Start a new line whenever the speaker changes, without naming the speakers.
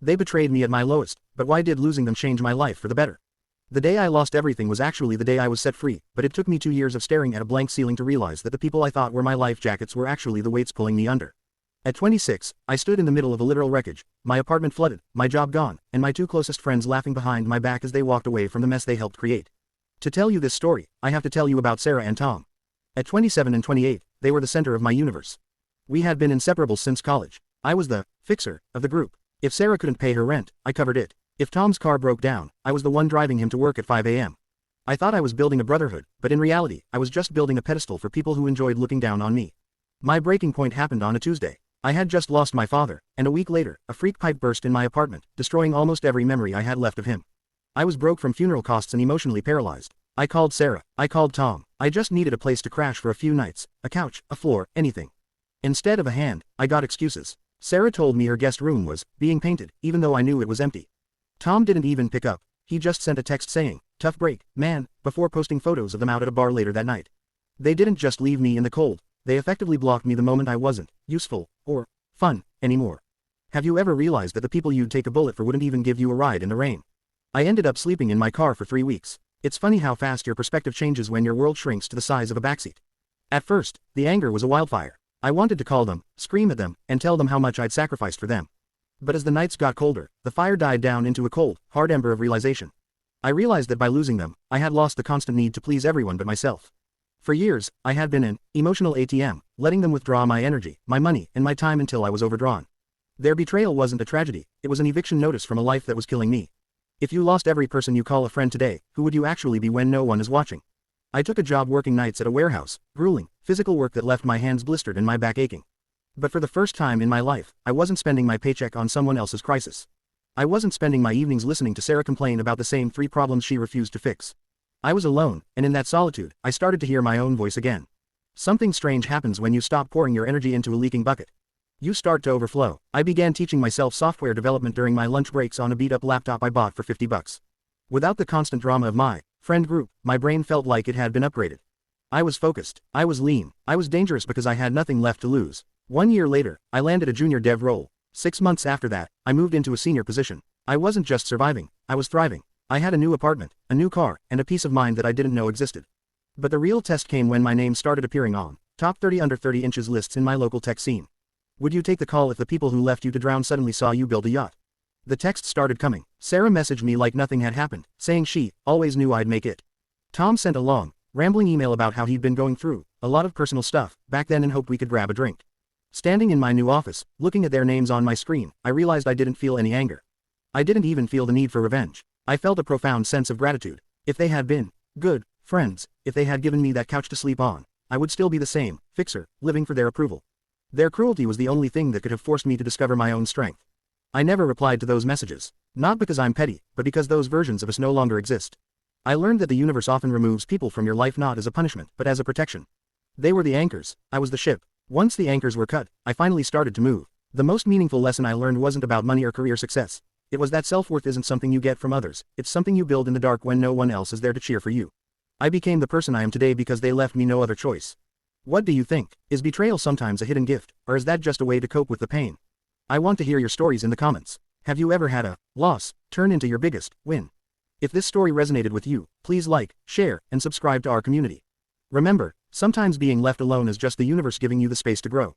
They betrayed me at my lowest, but why did losing them change my life for the better? The day I lost everything was actually the day I was set free, but it took me 2 years of staring at a blank ceiling to realize that the people I thought were my life jackets were actually the weights pulling me under. At 26, I stood in the middle of a literal wreckage, my apartment flooded, my job gone, and my 2 closest friends laughing behind my back as they walked away from the mess they helped create. To tell you this story, I have to tell you about Sarah and Tom. At 27 and 28, they were the center of my universe. We had been inseparable since college. I was the fixer of the group. If Sarah couldn't pay her rent, I covered it. If Tom's car broke down, I was the one driving him to work at 5 a.m. I thought I was building a brotherhood, but in reality, I was just building a pedestal for people who enjoyed looking down on me. My breaking point happened on a Tuesday. I had just lost my father, and a week later, a freak pipe burst in my apartment, destroying almost every memory I had left of him. I was broke from funeral costs and emotionally paralyzed. I called Sarah. I called Tom. I just needed a place to crash for a few nights, a couch, a floor, anything. Instead of a hand, I got excuses. Sarah told me her guest room was being painted, even though I knew it was empty. Tom didn't even pick up. He just sent a text saying, "Tough break, man," before posting photos of them out at a bar later that night. They didn't just leave me in the cold. They effectively blocked me the moment I wasn't useful or fun anymore. Have you ever realized that the people you'd take a bullet for wouldn't even give you a ride in the rain? I ended up sleeping in my car for 3 weeks. It's funny how fast your perspective changes when your world shrinks to the size of a backseat. At first, the anger was a wildfire. I wanted to call them, scream at them, and tell them how much I'd sacrificed for them. But as the nights got colder, the fire died down into a cold, hard ember of realization. I realized that by losing them, I had lost the constant need to please everyone but myself. For years, I had been an emotional ATM, letting them withdraw my energy, my money, and my time until I was overdrawn. Their betrayal wasn't a tragedy, it was an eviction notice from a life that was killing me. If you lost every person you call a friend today, who would you actually be when no one is watching? I took a job working nights at a warehouse, grueling, physical work that left my hands blistered and my back aching. But for the first time in my life, I wasn't spending my paycheck on someone else's crisis. I wasn't spending my evenings listening to Sarah complain about the same 3 problems she refused to fix. I was alone, and in that solitude, I started to hear my own voice again. Something strange happens when you stop pouring your energy into a leaking bucket. You start to overflow. I began teaching myself software development during my lunch breaks on a beat-up laptop I bought for $50. Without the constant drama of my friend group, my brain felt like it had been upgraded. I was focused. I was lean. I was dangerous because I had nothing left to lose. 1 year later, I landed a junior dev role. 6 months after that, I moved into a senior position. I wasn't just surviving, I was thriving. I had a new apartment, a new car, and a peace of mind that I didn't know existed. But the real test came when my name started appearing on top 30 under 30 inches lists in my local tech scene. Would you take the call if the people who left you to drown suddenly saw you build a yacht? The texts started coming. Sarah messaged me like nothing had happened, saying she always knew I'd make it. Tom sent a long, rambling email about how he'd been going through a lot of personal stuff back then and hoped we could grab a drink. Standing in my new office, looking at their names on my screen, I realized I didn't feel any anger. I didn't even feel the need for revenge. I felt a profound sense of gratitude. If they had been good friends, if they had given me that couch to sleep on, I would still be the same fixer, living for their approval. Their cruelty was the only thing that could have forced me to discover my own strength. I never replied to those messages. Not because I'm petty, but because those versions of us no longer exist. I learned that the universe often removes people from your life not as a punishment, but as a protection. They were the anchors, I was the ship. Once the anchors were cut, I finally started to move. The most meaningful lesson I learned wasn't about money or career success. It was that self-worth isn't something you get from others, it's something you build in the dark when no one else is there to cheer for you. I became the person I am today because they left me no other choice. What do you think? Is betrayal sometimes a hidden gift, or is that just a way to cope with the pain? I want to hear your stories in the comments. Have you ever had a loss turn into your biggest win? If this story resonated with you, please like, share, and subscribe to our community. Remember, sometimes being left alone is just the universe giving you the space to grow.